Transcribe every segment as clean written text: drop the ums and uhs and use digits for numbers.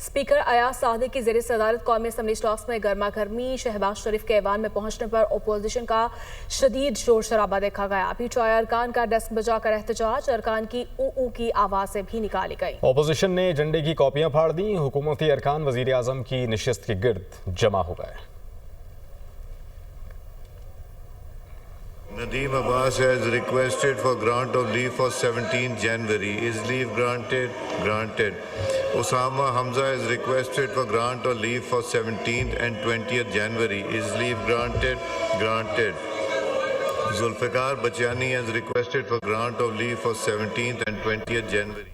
Speaker Ayaz सादी की ज़ेर सदारत कौमी असम्बली इजलास में गर्मा गर्मी। शहबाज शरीफ के ऐवान में पहुंचने पर अपोजिशन का शदीद शोर शराबा देखा गया। पीटीआई अरकान का डेस्क बजाकर एहतजाज, अरकान की ऊ की आवाज़ें भी निकाली गई। अपोजिशन ने एजेंडे की कॉपियां फाड़ दी। हुकूमती अरकान वज़ीर आज़म की नशिस्त के गिर्द जमा हो गए। Nadeem Abbas has requested for grant of leave for 17th January. Is leave granted? Granted. Osama Hamza has requested for grant of leave for 17th and 20th January. Is leave granted? Granted. Zulfikar Bachani has requested for grant of leave for 17th and 20th January.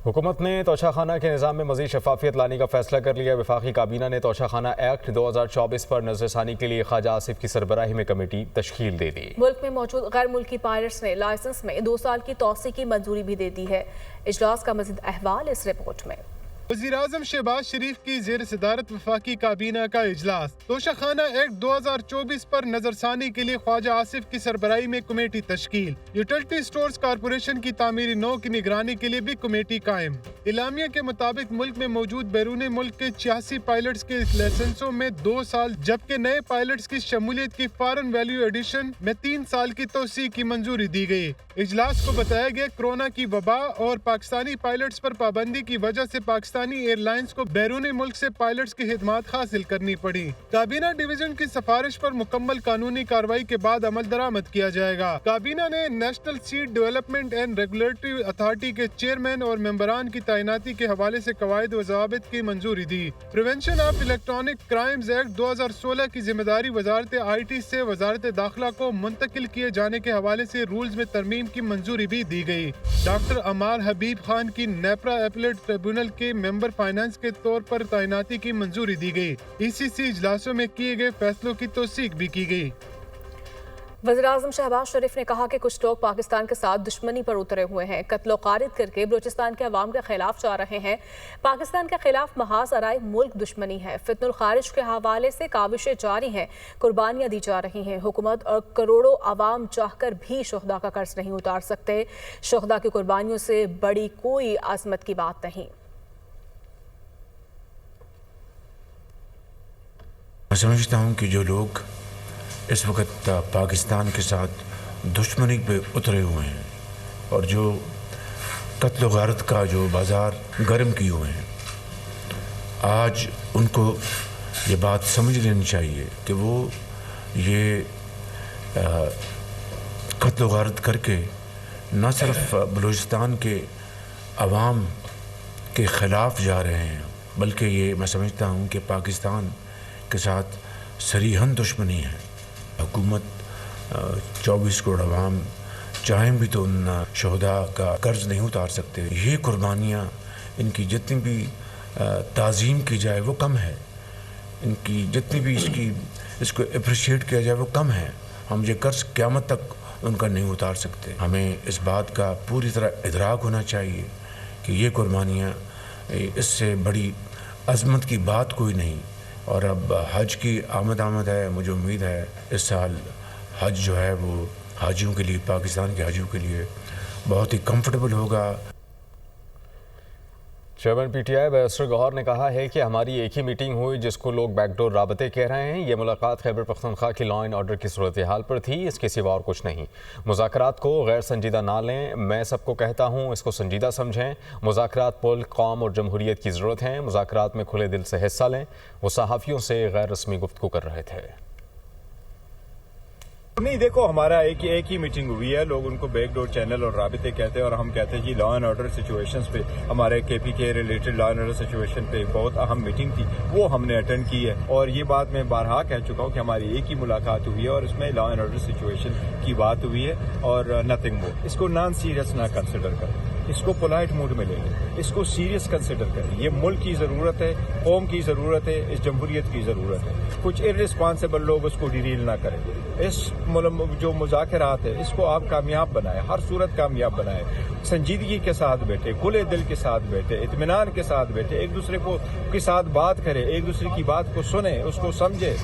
हुकूमत ने तोशाखाना के निज़ाम में मज़ीद शफाफियत लाने का फैसला कर लिया। वफाकी काबीना ने तोशाखाना एक्ट 2024 पर नज़रसानी के लिए ख्वाजा आसिफ की सरबराही में कमेटी तश्कील दे दी। मुल्क में मौजूद गैर मुल्की पायलट्स ने लाइसेंस में 2 साल की तौसी की मंजूरी भी दे दी है। इजलास का मज़ीद अहवाल इस रिपोर्ट में। वज़ीर आज़म शहबाज शरीफ की ज़ेर सदारत वफाकी काबीना का इजलास। तोशाखाना एक्ट 2024 पर नजरसानी के लिए ख्वाजा आसिफ की सरबराही में कमेटी तश्कील। यूटिलिटी स्टोर्स कॉरपोरेशन की तामीरी नौ की निगरानी के लिए भी कमेटी कायम। इलामिया के मुताबिक मुल्क में मौजूद बैरून मुल्क के 86 पायलट्स के लाइसेंसों में 2 साल, जबकि नए पायलट्स की शमूलियत की फॉरेन वैल्यू एडिशन में 3 साल की तोसी की मंजूरी दी गई। इजलास को बताया गया कोरोना की वबा और पाकिस्तानी पायलट्स पर पाबंदी की वजह से पाकिस्तानी एयरलाइंस को बैरूनी मुल्क से पायलट्स की खिदमत हासिल करनी पड़ी। काबीना डिवीजन की सिफारिश पर मुकम्मल कानूनी कार्रवाई के बाद अमल दरामद किया जाएगा। काबीना ने national seat development and regulatory authority के चेयरमैन और मेंबरान की तैनाती के हवाले से कवायद व ज़वाबित की मंजूरी दी। Prevention of electronic crimes act 2016 की जिम्मेदारी वजारत IT से वजारत दाखिला को मुंतकिल किए जाने के हवाले से रूल्स में तरमीम की मंजूरी भी दी गई। डॉक्टर अमार हबीब खान की नेपरा एपलेट ट्रिब्यूनल के मेंबर फाइनेंस के तौर पर तैनाती की मंजूरी दी गई। ECC इजलासों में किए गए फैसलों की तौसीक भी की गई। वज़ीर आज़म शहबाज शरीफ ने कहा कि कुछ लोग पाकिस्तान के साथ दुश्मनी पर उतरे हुए हैं, कत्लो क़ारिद करके बलूचिस्तान के अवाम के खिलाफ जा रहे हैं। पाकिस्तान के खिलाफ महाज आराई मुल्क दुश्मनी है। फितनुल खारिज के हवाले से काविशें जारी हैं, कुर्बानियाँ दी जा रही हैं। हुकूमत और करोड़ों अवाम चाहकर भी शुहदा का कर्ज नहीं उतार सकते। शुहदा की कुर्बानियों से बड़ी कोई आज़मत की बात नहीं। मैं समझता हूँ कि जो लोग इस वक्त पाकिस्तान के साथ दुश्मनी पे उतरे हुए हैं और जो कत्ल गारत का जो बाज़ार गर्म किए हुए हैं, आज उनको ये बात समझ लेनी चाहिए कि वो ये कत्ल गारत करके न सिर्फ बलूचिस्तान के अवाम के ख़िलाफ़ जा रहे हैं, बल्कि ये मैं समझता हूँ कि पाकिस्तान के साथ सरीहन दुश्मनी है। हुकूमत 24 करोड़ अवाम चाहें भी तो उन शहदा का कर्ज नहीं उतार सकते। ये कुर्बानियाँ, इनकी जितनी भी ताज़ीम की जाए वो कम है, इनकी जितनी भी इसको अप्रिशिएट किया जाए वो कम है। हम ये कर्ज क़यामत तक उनका नहीं उतार सकते। हमें इस बात का पूरी तरह इदराक होना चाहिए कि ये कुर्बानियाँ, इससे बड़ी अज़मत की बात कोई नहीं। और अब हज की आमद है। मुझे उम्मीद है इस साल हज जो है वो हाजियों के लिए, पाकिस्तान के हाजियों के लिए बहुत ही कंफर्टेबल होगा। चेयरमैन PTI बैरिस्टर गौहर ने कहा है कि हमारी एक ही मीटिंग हुई जिसको लोग बैकडोर राबते कह रहे हैं। ये मुलाकात खैबर पख्तूनख्वा की लॉ एंड ऑर्डर की सूरत हाल पर थी, इसके सिवा और कुछ नहीं। मुज़ाकरात को गैर संजीदा ना लें। मैं सबको कहता हूँ इसको संजीदा समझें। मुज़ाकरात मुल्क, कौम और जमहूरियत की ज़रूरत है। मुज़ाकरात में खुले दिल से हिस्सा लें। वो सहाफ़ियों से गैर रस्मी गुफ्तगू कर रहे थे। नहीं, देखो, हमारा एक ही मीटिंग हुई है। लोग उनको बैकडोर चैनल और राबिते कहते हैं और हम कहते हैं जी लॉ एंड ऑर्डर सिचुएशंस पे, हमारे KP के related law and order situation पे एक बहुत अहम मीटिंग थी, वो हमने अटेंड की है। और ये बात मैं बारहा कह चुका हूँ कि हमारी एक ही मुलाकात हुई है और इसमें लॉ एंड ऑर्डर सिचुएशन की बात हुई है और नथिंग मोर। इसको नॉन सीरियस ना कंसिडर करें, इसको पोलाइट मूड में ले लें, इसको सीरियस कंसिडर करें। ये मुल्क की ज़रूरत है, कौम की ज़रूरत है, इस जमहूरियत की ज़रूरत है। कुछ इर्रिस्पॉन्सिबल लोग उसको डिरील ना करें। इस जो मुज़ाकरात है इसको आप कामयाब बनाए, हर सूरत कामयाब बनाए। संजीदगी के साथ बैठे, खुले दिल के साथ बैठे, इत्मीनान के साथ बैठे, एक दूसरे को के साथ बात करें, एक दूसरे की बात को सुने, उसको समझे।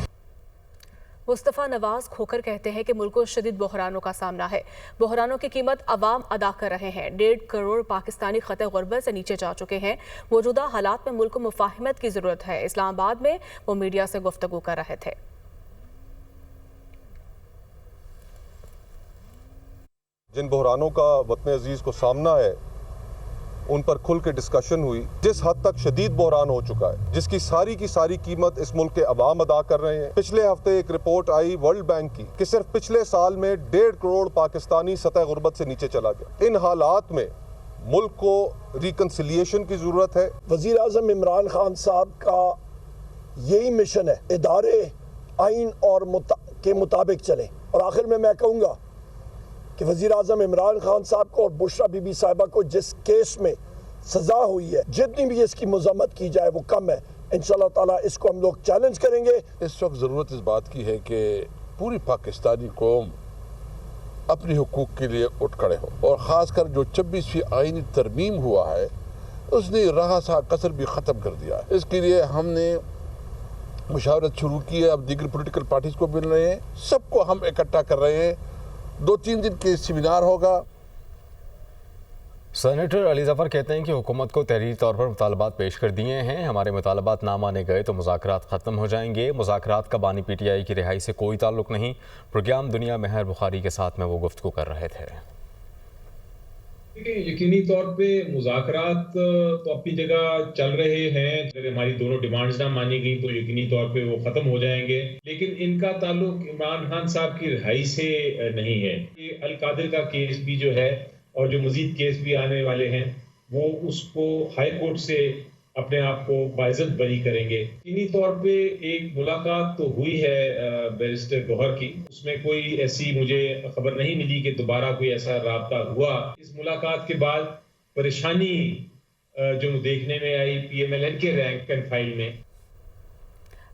मुस्तफ़ा नवाज खोकर कहते हैं कि मुल्क को शदीद बहरानों का सामना है। बहरानों की कीमत अवाम अदा कर रहे हैं। 1.5 करोड़ पाकिस्तानी खत गुर्बत से नीचे जा चुके हैं। मौजूदा हालात में मुल्क को मुफाहिमत की ज़रूरत है। इस्लामाबाद में वो मीडिया से गुफ्तगू कर रहे थे। जिन बहरानों का वतन अजीज़ को सामना है उन पर खुल के डिस्कशन हुई। जिस हद तक शदीद बहरान हो चुका है, जिसकी सारी की सारी कीमत इस मुल्क के अवाम अदा कर रहे हैं। पिछले हफ्ते एक रिपोर्ट आई वर्ल्ड बैंक की कि सिर्फ पिछले साल में 1.5 करोड़ पाकिस्तानी सतह गुर्बत से नीचे चला गया। इन हालात में मुल्क को रिकन्सिलिएशन की ज़रूरत है। वज़ीर आज़म इमरान खान साहब का यही मिशन है, इदारे आइन और के मुताबिक चले। और आखिर में मैं कहूँगा कि वज़ीर आज़म इमरान खान साहब को और बुशरा बीबी साहिबा को जिस केस में सज़ा हुई है, जितनी भी इसकी मज़म्मत की जाए वो कम है। इंशाअल्लाह ताला इसको हम लोग चैलेंज करेंगे। इस वक्त ज़रूरत इस बात की है कि पूरी पाकिस्तानी कौम अपनी हुकूक के लिए उठ खड़े हो, और ख़ासकर जो 26वीं आईनी तरमीम हुआ है उसने रहा सा कसर भी ख़त्म कर दिया है। इसके लिए हमने मुशावरत शुरू की है। अब दीगर पॉलिटिकल पार्टीज को मिल रहे हैं, सबको हम इकट्ठा कर रहे हैं। 2-3 दिन के सेमिनार होगा। सेनेटर अली ज़फ़र कहते हैं कि हुकूमत को तहरीरी तौर पर मुतालबात पेश कर दिए हैं। हमारे मुतालबात ना माने गए तो मुज़ाकरात ख़त्म हो जाएंगे। मुज़ाकरात का बानी PTI की रिहाई से कोई ताल्लुक़ नहीं। प्रोग्राम दुनिया मेहर बुखारी के साथ में वो गुफ्तगू कर रहे थे। यकीनी तौर पे मुज़ाकरात तो अपनी जगह चल रहे हैं। अगर हमारी दोनों डिमांड्स ना मानी गई तो यकीनी तौर पे वो ख़त्म हो जाएंगे, लेकिन इनका ताल्लुक इमरान खान साहब की रिहाई से नहीं है। ये अल कादिर का केस भी जो है और जो मज़ीद केस भी आने वाले हैं वो उसको हाई कोर्ट से अपने आप को बाइज़्ज़त बरी करेंगे। यकीनी तौर पे एक मुलाकात तो हुई है बैरिस्टर गौहर की, उसमें कोई ऐसी मुझे खबर नहीं मिली कि दोबारा कोई ऐसा राब्ता हुआ। इस मुलाकात के बाद परेशानी जो देखने में आई PMLN के रैंक एंड फाइल में।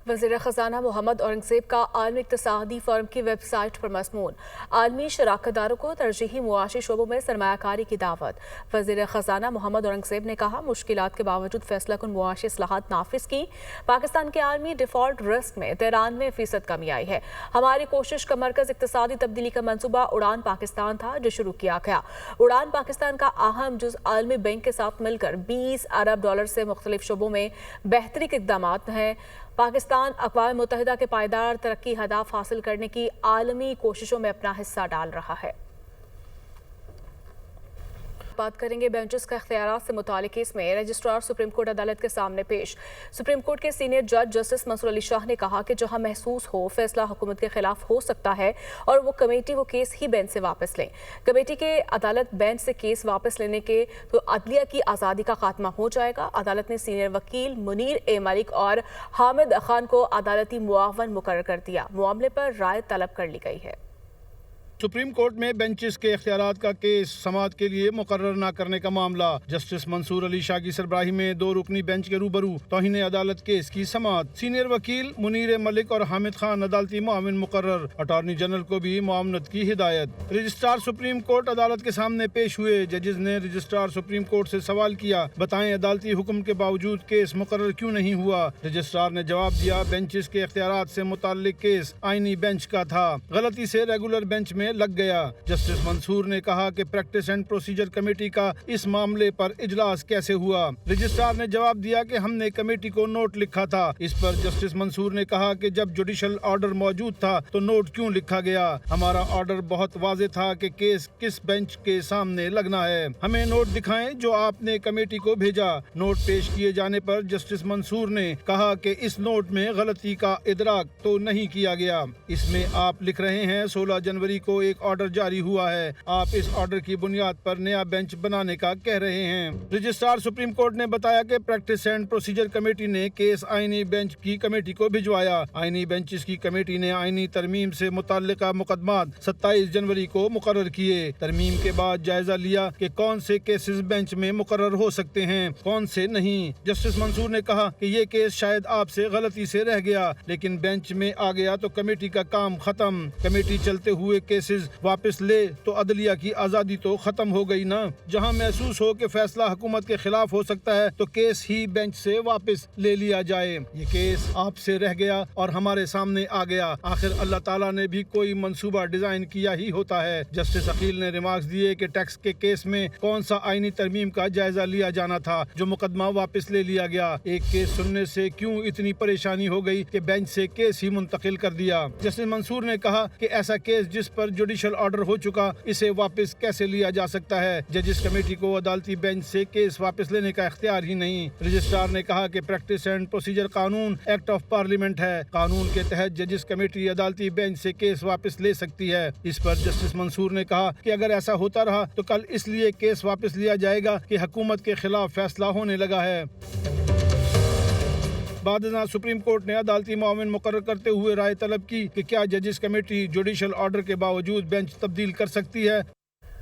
वज़ीर ख़ज़ाना मोहम्मद औरंगज़ेब का आलमी इक़्तिसादी फ़र्म की वेबसाइट पर मज़मून। आलमी शराकतदारों को तरजीही मुआशी शोबों में सरमायाकारी की दावत। वज़ीर ख़ज़ाना मोहम्मद औरंगज़ेब ने कहा, मुश्किलात के बावजूद फैसला कुन मुआशी इस्लाहात नाफिज की। पाकिस्तान के आलमी डिफ़ॉल्ट रिस्क में 93% कमी आई है। हमारी कोशिश का मरकज़ इक़्तिसादी तब्दीली का मनसूबा उड़ान पाकिस्तान था जो शुरू किया गया। उड़ान पाकिस्तान का अहम जुज़ आलमी बैंक के साथ मिलकर $20 अरब से मुख्तलिफ शोबों में बेहतरी के इक़दाम हैं। पाकिस्तान अक़वाम मुत्तहिदा के पायदार तरक्की हदाफ हासिल करने की आलमी कोशिशों में अपना हिस्सा डाल रहा है। बात करेंगे बेंचेस का इख्तियारात से मुतालिक केस में रजिस्ट्रार सुप्रीम कोर्ट अदालत के सामने पेश। सुप्रीम कोर्ट के सीनियर जज जस्टिस मंसूर अली शाह ने कहा कि जहां महसूस हो फैसला हुकूमत के खिलाफ हो सकता है और वो कमेटी वो केस ही बेंच से वापस लें। कमेटी के अदालत बेंच से केस वापस लेने के तो अदलिया की आज़ादी का खात्मा हो जाएगा। अदालत ने सीनियर वकील मुनीर ए मलिक और हामिद खान को अदालती मुआवन मुकर्रर कर दिया। मामले पर राय तलब कर ली गई है। सुप्रीम कोर्ट में बेंचेस के इख्तियारात का केस समाअत के लिए मुकर्रर न करने का मामला। जस्टिस मंसूर अली शाह की सरबराही में 2 रुकनी बेंच के रूबरू तौहीन अदालत केस की समाअत। सीनियर वकील मुनीर मलिक और हामिद खान अदालती मुआविन मुकर्रर। अटॉर्नी जनरल को भी मुआवनत की हिदायत। रजिस्ट्रार सुप्रीम कोर्ट अदालत के सामने पेश हुए। जजेस ने रजिस्ट्रार सुप्रीम कोर्ट से सवाल किया, बताएं अदालती हुक्म के बावजूद केस मुकर्रर क्यों नहीं हुआ। रजिस्ट्रार ने जवाब दिया, बेंचेस के इख्तियारात से मुताल्लिक केस आईनी बेंच का था, गलती से रेगुलर बेंच में लग गया। जस्टिस मंसूर ने कहा कि प्रैक्टिस एंड प्रोसीजर कमेटी का इस मामले पर इजलास कैसे हुआ। रजिस्ट्रार ने जवाब दिया कि हमने कमेटी को नोट लिखा था। इस पर जस्टिस मंसूर ने कहा कि जब जुडिशल ऑर्डर मौजूद था तो नोट क्यों लिखा गया। हमारा ऑर्डर बहुत वाज़ेह था कि केस किस बेंच के सामने लगना है। हमें नोट दिखाएं जो आपने कमेटी को भेजा। नोट पेश किए जाने पर जस्टिस मंसूर ने कहा कि इस नोट में गलती का इदराक तो नहीं किया गया। इसमें आप लिख रहे हैं 16 जनवरी को एक ऑर्डर जारी हुआ है। आप इस ऑर्डर की बुनियाद पर नया बेंच बनाने का कह रहे हैं। रजिस्ट्रार सुप्रीम कोर्ट ने बताया कि प्रैक्टिस एंड प्रोसीजर कमेटी ने केस आईनी बेंच की कमेटी को भिजवाया। आईनी बेंचेस की कमेटी ने आईनी तरमीम से मुताल्लिका मुकदमात 27 जनवरी को मुकर्रर किए। तरमीम के बाद जायजा लिया कि कौन से केसेस बेंच में मुकर्रर हो सकते हैं, कौन से नहीं। जस्टिस मंसूर ने कहा कि ये केस शायद आपसे गलती से रह गया, लेकिन बेंच में आ गया तो कमेटी का काम खत्म। कमेटी चलते हुए केस کیسز واپس لے تو عدلیہ کی آزادی تو ختم ہو گئی نا۔ جہاں محسوس ہو کہ فیصلہ حکومت کے خلاف ہو سکتا ہے تو کیس ہی بینچ سے واپس لے لیا جائے۔ یہ کیس آپ سے رہ گیا اور ہمارے سامنے آ گیا، آخر اللہ تعالیٰ نے بھی کوئی منصوبہ ڈیزائن کیا ہی ہوتا ہے۔ جسٹس عقیل نے ریمارکس دیے کہ ٹیکس کے کیس میں کون سا آئینی ترمیم کا جائزہ لیا جانا تھا جو مقدمہ واپس لے لیا گیا۔ ایک کیس سننے سے کیوں اتنی پریشانی ہو گئی کہ بینچ سے کیس ہی منتقل کر دیا۔ جسٹس منصور نے کہا کہ ایسا کیس جس پر جوڈیشل آرڈر ہو چکا اسے واپس کیسے لیا جا سکتا ہے؟ ججز کمیٹی کو عدالتی بینچ سے کیس واپس لینے کا اختیار ہی نہیں۔ رجسٹرار نے کہا کہ پریکٹس اینڈ پروسیجر قانون ایکٹ آف پارلیمنٹ ہے، قانون کے تحت ججز کمیٹی عدالتی بینچ سے کیس واپس لے سکتی ہے۔ اس پر جسٹس منصور نے کہا کہ اگر ایسا ہوتا رہا تو کل اس لیے کیس واپس لیا جائے گا کہ حکومت کے خلاف فیصلہ ہونے لگا ہے۔ بعد ازاں سپریم کورٹ نے عدالتی معاون مقرر کرتے ہوئے رائے طلب کی کہ کیا ججز کمیٹی جوڈیشل آرڈر کے باوجود بینچ تبدیل کر سکتی ہے۔